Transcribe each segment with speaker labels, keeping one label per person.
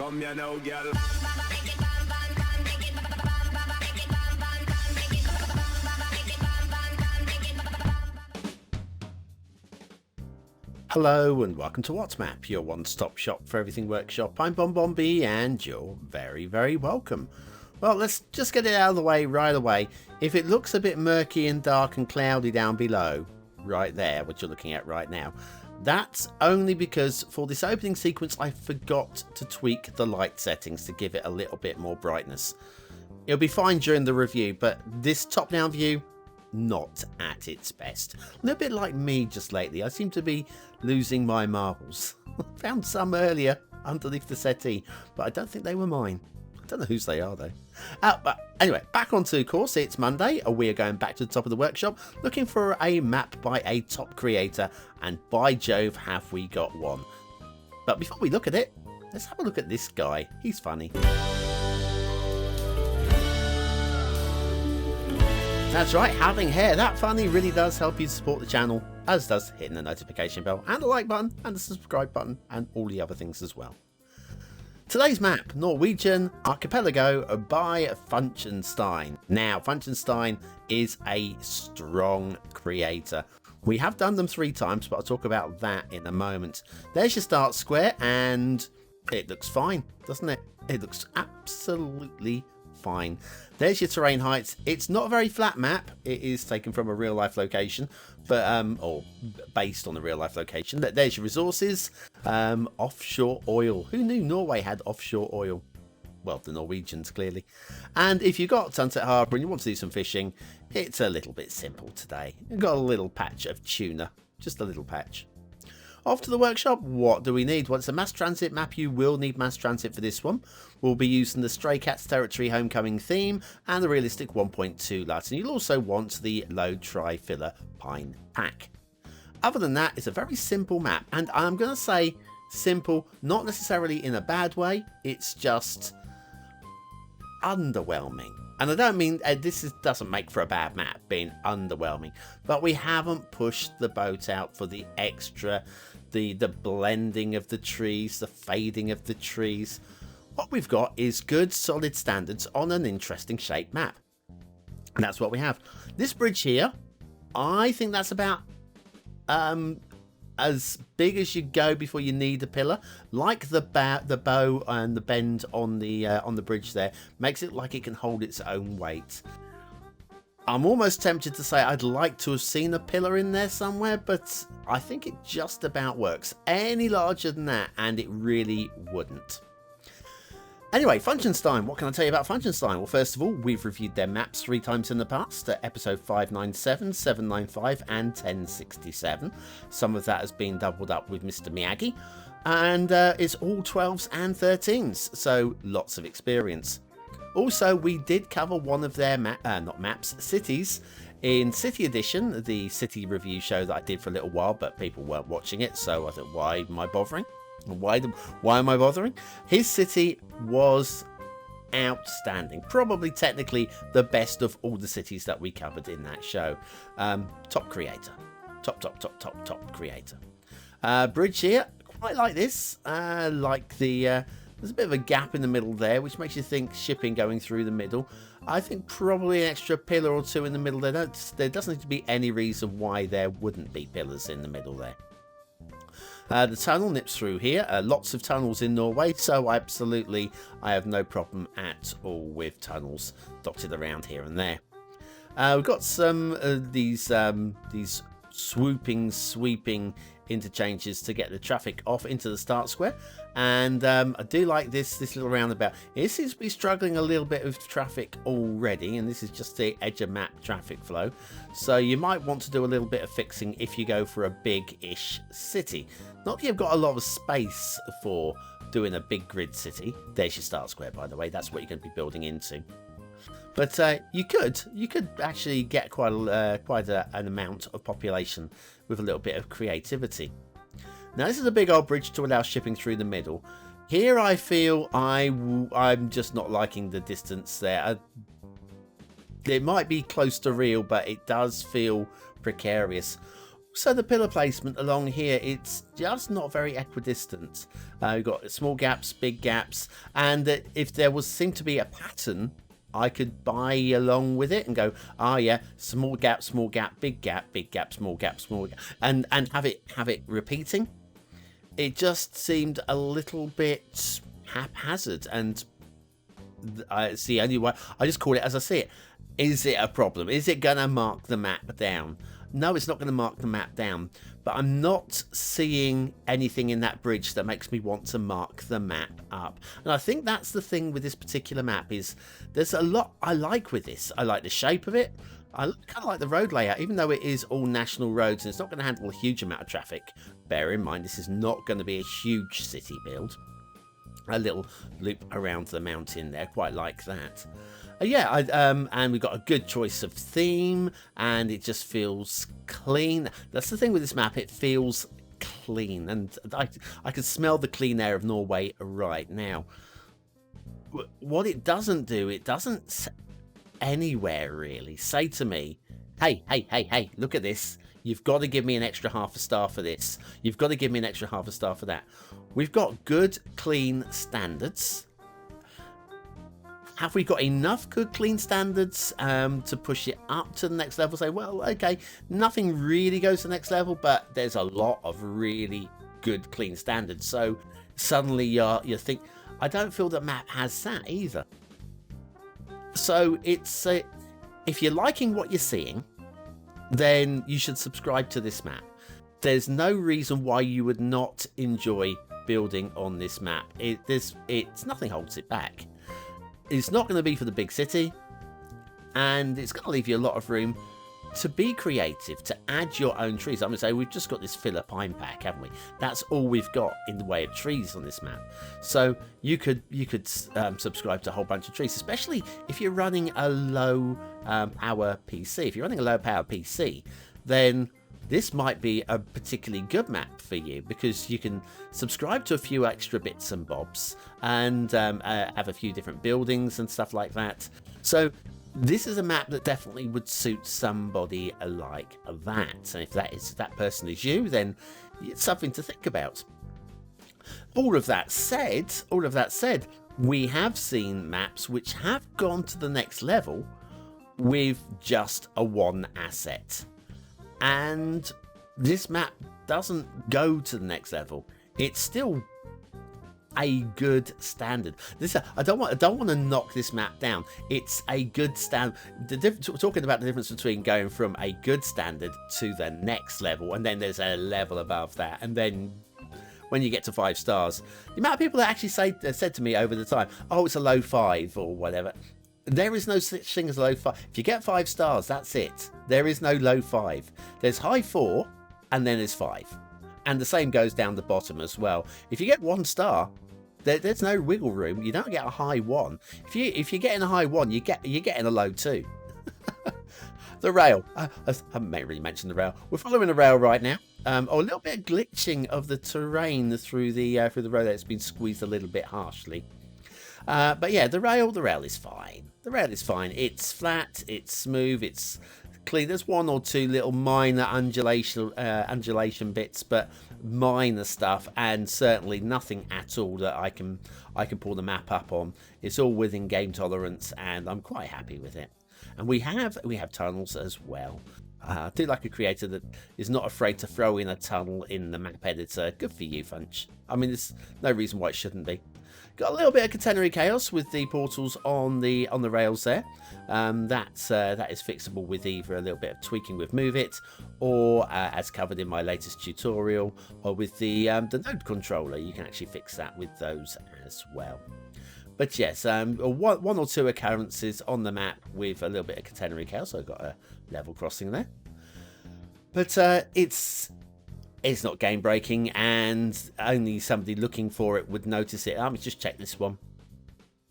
Speaker 1: Come here now, girl.
Speaker 2: Hello and welcome to WhatsMap, your one-stop shop for everything workshop. I'm BonBonB and you're very, very welcome. Well, let's just get it out of the way right away. If it looks a bit murky and dark and cloudy down below, right there, what you're looking at right now, that's only because for this opening sequence I forgot to tweak the light settings to give it a little bit more brightness. It'll be fine during the review, but this top-down view, not at its best. A little bit like me just lately. I seem to be losing my marbles. Found some earlier underneath the settee, but I don't think they were mine. I don't know whose they are though. But anyway, back onto course. It's Monday. We are going back to the top of the workshop, looking for a map by a top creator, and by Jove, have we got one. But before we look at it, let's have a look at this guy. He's funny. That's right, having hair that funny really does help you support the channel, as does hitting the notification bell and the like button and the subscribe button and all the other things as well. Today's map, Norwegian Archipelago by funchenstein. Now, funchenstein is a strong creator. We have done them 3 times, but I'll talk about that in a moment. There's your start square and it looks fine, doesn't it? It looks absolutely fine. There's your terrain heights. It's not a very flat map. It is taken from a real life location, but or based on a real life location. There's your resources. Offshore oil. Who knew Norway had offshore oil? Well, the Norwegians clearly. And if you've got Sunset Harbour and you want to do some fishing, it's a little bit simple today. You've got a little patch of tuna, just a little patch. Off to the workshop, what do we need? Well, it's a mass transit map. You will need mass transit for this one. We'll be using the Stray Cats Territory Homecoming theme and the realistic 1.2 LUT. And you'll also want the Load Try Filler Pine Pack. Other than that, it's a very simple map. And I'm going to say simple, not necessarily in a bad way. It's just underwhelming. And I don't mean doesn't make for a bad map, being underwhelming, but we haven't pushed the boat out for the extra, the blending of the trees, the fading of the trees. What we've got is good solid standards on an interesting shaped map. And that's what we have. This bridge here, I think that's about as big as you go before you need a pillar. Like the bow and the bend on the bridge there makes it like it can hold its own weight. I'm almost tempted to say I'd like to have seen a pillar in there somewhere, but I think it just about works. Any larger than that and it really wouldn't. Anyway, funchenstein, what can I tell you about funchenstein? Well, first of all, we've reviewed their maps 3 times in the past, at episode 597, 795 and 1067. Some of that has been doubled up with Mr. Miyagi, and it's all 12s and 13s, so lots of experience. Also, we did cover one of their cities, in City Edition, the city review show that I did for a little while, but people weren't watching it, so I thought, why am I bothering? Why am I bothering? His city was outstanding. Probably technically the best of all the cities that we covered in that show. Top creator. Top creator. Bridge here, quite like this. Like the... there's a bit of a gap in the middle there, which makes you think shipping going through the middle. I think probably an extra pillar or 2 in the middle. There doesn't need to be any reason why there wouldn't be pillars in the middle there. The tunnel nips through here. Lots of tunnels in Norway, so I have no problem at all with tunnels dotted around here and there. We've got some of these sweeping interchanges to get the traffic off into the start square, and I do like this little roundabout. It seems to be struggling a little bit with traffic already, and this is just the edge of map traffic flow, so you might want to do a little bit of fixing if you go for a big-ish city. Not that you've got a lot of space for doing a big grid city. There's your start square, by the way. That's what you're going to be building into. But you could actually get quite an amount of population with a little bit of creativity. Now, this is a big old bridge to allow shipping through the middle. Here I feel I'm just not liking the distance there. It might be close to real, but it does feel precarious. So the pillar placement along here, it's just not very equidistant. We've got small gaps, big gaps, and if there seemed to be a pattern, I could buy along with it and go, ah, yeah, small gap, big gap, small gap, and have it repeating. It just seemed a little bit haphazard, and it's the only way. I just call it as I see it. Is it a problem? Is it gonna mark the map down? No, it's not going to mark the map down, but I'm not seeing anything in that bridge that makes me want to mark the map up. And I think that's the thing with this particular map, is there's a lot I like with this. I like the shape of it. I kind of like the road layout, even though it is all national roads and it's not going to handle a huge amount of traffic. Bear in mind, this is not going to be a huge city build. A little loop around the mountain there, quite like that. And we've got a good choice of theme, and it just feels clean. That's the thing with this map, it feels clean, and I can smell the clean air of Norway right now. What it doesn't do, it doesn't anywhere really say to me, hey, look at this. You've got to give me an extra half a star for this. You've got to give me an extra half a star for that. We've got good, clean standards. Have we got enough good, clean standards to push it up to the next level? Say, well, okay, nothing really goes to the next level, but there's a lot of really good, clean standards. So suddenly you think, I don't feel that map has that either. So it's if you're liking what you're seeing, then you should subscribe to this map. There's no reason why you would not enjoy building on this map. It's nothing holds it back. It's not going to be for the big city, and it's going to leave you a lot of room to be creative, to add your own trees. I'm going to say we've just got this filler pine pack, haven't we? That's all we've got in the way of trees on this map. So you could subscribe to a whole bunch of trees, especially if you're running a low power PC. If you're running a low power PC, then this might be a particularly good map for you, because you can subscribe to a few extra bits and bobs and have a few different buildings and stuff like that. So this is a map that definitely would suit somebody like that. And if that person is you, then it's something to think about. All of that said, we have seen maps which have gone to the next level with just a one asset. And this map doesn't go to the next level. It's still a good standard. I don't want to knock this map down. It's a good standard. We're talking about the difference between going from a good standard to the next level, and then there's a level above that, and then when you get to 5 stars, the amount of people that actually said to me over the time, oh, it's a low 5 or whatever. There is no such thing as a low 5. If you get 5 stars, that's it. There is no low 5. There's high 4, and then there's 5. And the same goes down the bottom as well. If you get 1 star, there's no wiggle room. You don't get a high 1. If you're getting a high 1, you're getting a low 2. The rail. I haven't really mentioned the rail. We're following the rail right now. A little bit of glitching of the terrain through the road that's been squeezed a little bit harshly. But yeah, the rail is fine. The rail is fine. It's flat, it's smooth, it's clean. There's 1 or 2 little minor undulation bits, but minor stuff, and certainly nothing at all that I can pull the map up on. It's all within game tolerance, and I'm quite happy with it. And we have tunnels as well. I do like a creator that is not afraid to throw in a tunnel in the map editor. Good for you, Funch. I mean, there's no reason why it shouldn't be. Got a little bit of catenary chaos with the portals on the rails there. That is fixable with either a little bit of tweaking with Move It, or as covered in my latest tutorial, or with the node controller. You can actually fix that with those as well. But yes, 1 or 2 occurrences on the map with a little bit of catenary chaos. So I've got a level crossing there. But it's not game breaking, and only somebody looking for it would notice it. Let me just check this one.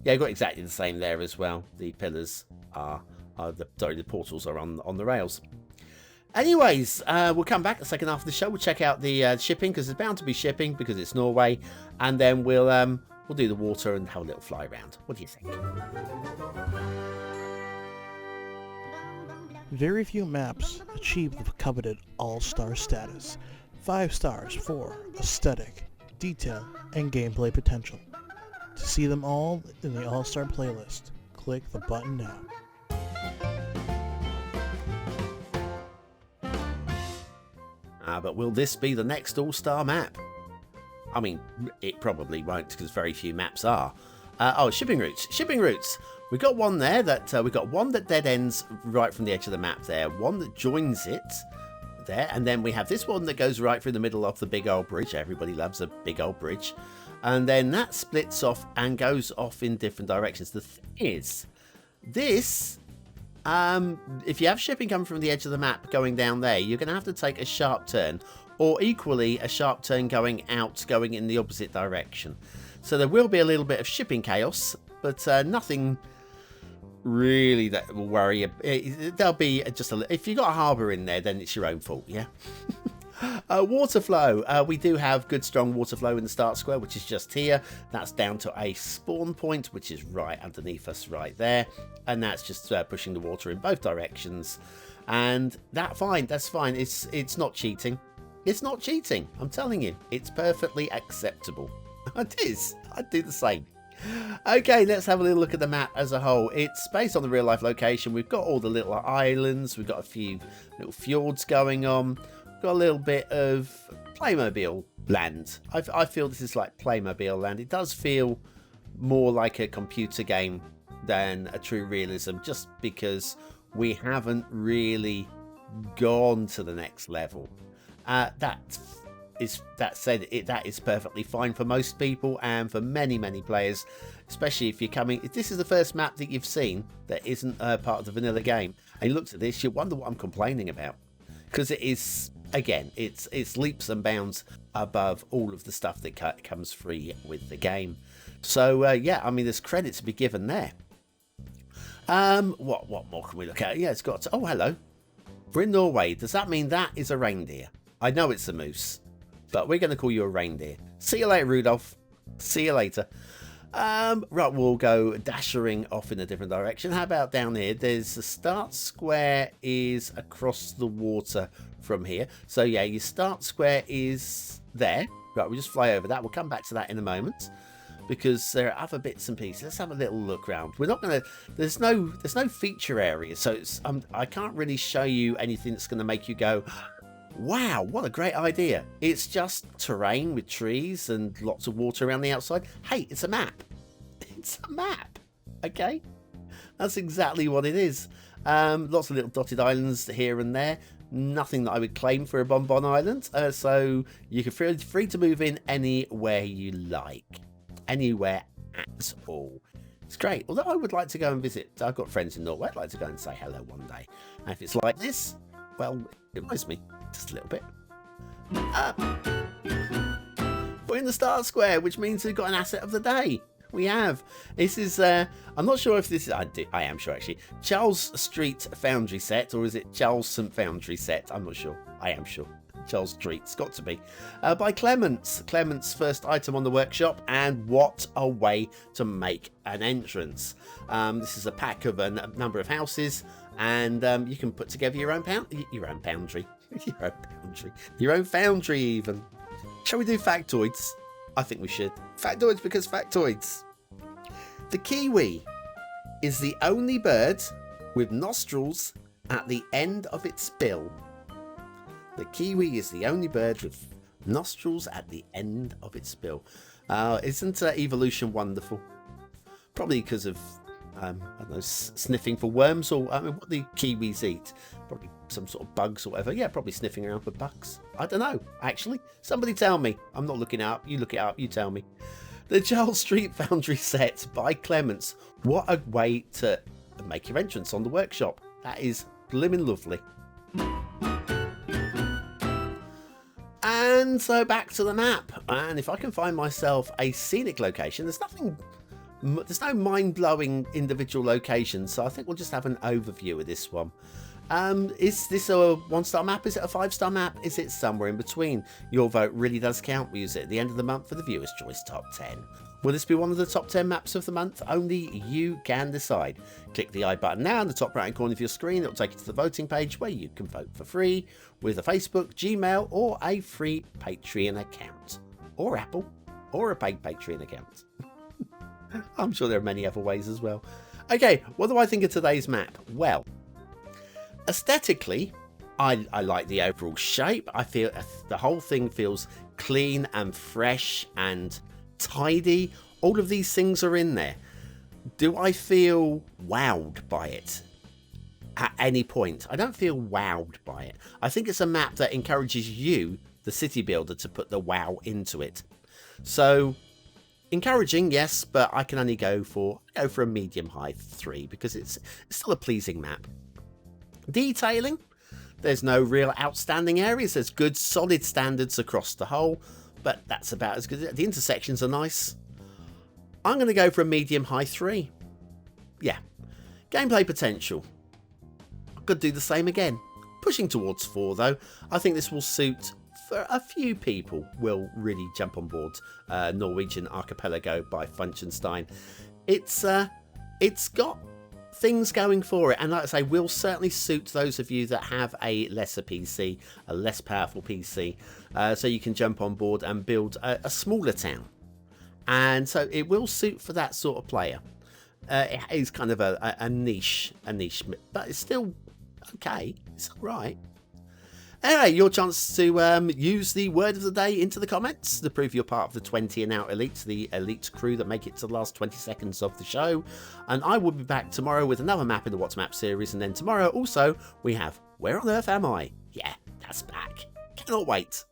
Speaker 2: Yeah, I've got exactly the same there as well. The pillars the portals are on the rails. Anyways, we'll come back the second half of the show. We'll check out the shipping, because there's bound to be shipping because it's Norway, and then we'll do the water and have a little fly around. What do you think?
Speaker 1: Very few maps achieve the coveted all-star status. 5 stars for aesthetic, detail, and gameplay potential. To see them all in the all-star playlist, click the button now.
Speaker 2: But will this be the next all-star map? I mean, it probably won't because very few maps are. Shipping routes. Shipping routes. We got one there that dead ends right from the edge of the map there. One that joins it there, and then we have this one that goes right through the middle of the big old bridge. Everybody loves a big old bridge. And then that splits off and goes off in different directions. The thing is, this, if you have shipping coming from the edge of the map going down there, you're going to have to take a sharp turn, or equally a sharp turn going out, going in the opposite direction. So there will be a little bit of shipping chaos, but nothing really that will worry you. There'll be just if you got a harbour in there, then it's your own fault, yeah. Water flow. We do have good strong water flow in the start square, which is just here. That's down to a spawn point, which is right underneath us right there, and that's just pushing the water in both directions. And that's fine. It's not cheating. It's not cheating. I'm telling you, it's perfectly acceptable. It is. I'd do the same. Okay, let's have a little look at the map as a whole. It's based on the real life location. We've got all the little islands. We've got a few little fjords going on. We've got a little bit of Playmobil land. I feel this is like Playmobil land. It does feel more like a computer game than a true realism, just because we haven't really gone to the next level. That is perfectly fine for most people and for many players, especially if you're coming. If this is the first map that you've seen that isn't part of the vanilla game, and you looked at this, you wonder what I'm complaining about, because it is, again, it's leaps and bounds above all of the stuff that comes free with the game. So yeah, I mean, there's credit to be given there. What more can we look at? Yeah, it's got oh, hello, we're in Norway. Does that mean that is a reindeer? I know it's a moose, but we're going to call you a reindeer. See you later, Rudolph. See you later. Right, we'll go dashing off in a different direction. How about down here? There's the start square is across the water from here. So yeah, your start square is there. Right, we'll just fly over that. We'll come back to that in a moment, because there are other bits and pieces. Let's have a little look around. We're not going to. There's no feature area, so it's, I can't really show you anything that's going to make you go, wow, what a great idea. It's just terrain with trees and lots of water around the outside. Hey, it's a map. It's a map. Okay? That's exactly what it is. Lots of little dotted islands here and there. Nothing that I would claim for a BonBon island. So you can feel free to move in anywhere you like. Anywhere at all. It's great. Although I would like to go and visit. I've got friends in Norway. I'd like to go and say hello one day. And if it's like this, well, it reminds me just a little bit. We're in the start square, which means we've got an asset of the day. We have. This is, I'm not sure if this is, I am sure actually, Charles Street Foundry set, or is it Charles St. Foundry set? I'm not sure. I am sure. Charles Street, it's got to be. By Clements. Clements' first item on the workshop, and what a way to make an entrance. This is a pack of a number of houses, and you can put together your own foundry. Your own foundry even. Shall we do factoids? I think we should. Factoids because factoids. The kiwi is the only bird with nostrils at the end of its bill. The kiwi is the only bird with nostrils at the end of its bill. Isn't evolution wonderful? Probably because of I don't know, sniffing for worms, or I mean, what do kiwis eat? Probably some sort of bugs or whatever. Yeah, probably sniffing around for bugs. I don't know, actually. Somebody tell me. I'm not looking it up. You look it up. You tell me. The Charles Street Foundry set by Clements. What a way to make your entrance on the workshop. That is blimmin' lovely. And so back to the map. And if I can find myself a scenic location, there's no mind-blowing individual locations, so I think we'll just have an overview of this one. Is this a 1-star map? Is it a 5-star map? Is it somewhere in between? Your vote really does count. We use it at the end of the month for the Viewers' Choice Top 10. Will this be one of the top 10 maps of the month? Only you can decide. Click the I button now in the top right hand corner of your screen. It will take you to the voting page where you can vote for free with a Facebook, Gmail, or a free Patreon account. Or Apple, or a paid Patreon account. I'm sure there are many other ways as well. Okay, what do I think of today's map? Well, aesthetically, I like the overall shape. I feel the whole thing feels clean and fresh and tidy. All of these things are in there. Do I feel wowed by it at any point? I don't feel wowed by it. I think it's a map that encourages you, the city builder, to put the wow into it. So encouraging, yes, but I can only go for a medium high 3 because it's still a pleasing map. Detailing, there's no real outstanding areas. There's good solid standards across the whole, but that's about as good. The intersections are nice. I'm going to go for a medium high 3. Yeah. Gameplay potential, I could do the same again. Pushing towards 4 though. I think this will suit for a few people. Will really jump on board Norwegian Archipelago by Funchenstein. It's got things going for it, and like I say, will certainly suit those of you that have a lesser PC, a less powerful PC, so you can jump on board and build a smaller town. And so it will suit for that sort of player. It is kind of a niche, but it's still okay. It's all right. Anyway, your chance to use the word of the day into the comments to prove you're part of the 20 and out elites, the elite crew that make it to the last 20 seconds of the show. And I will be back tomorrow with another map in the What's Map series. And then tomorrow also we have Where on Earth Am I? Yeah, that's back. Cannot wait.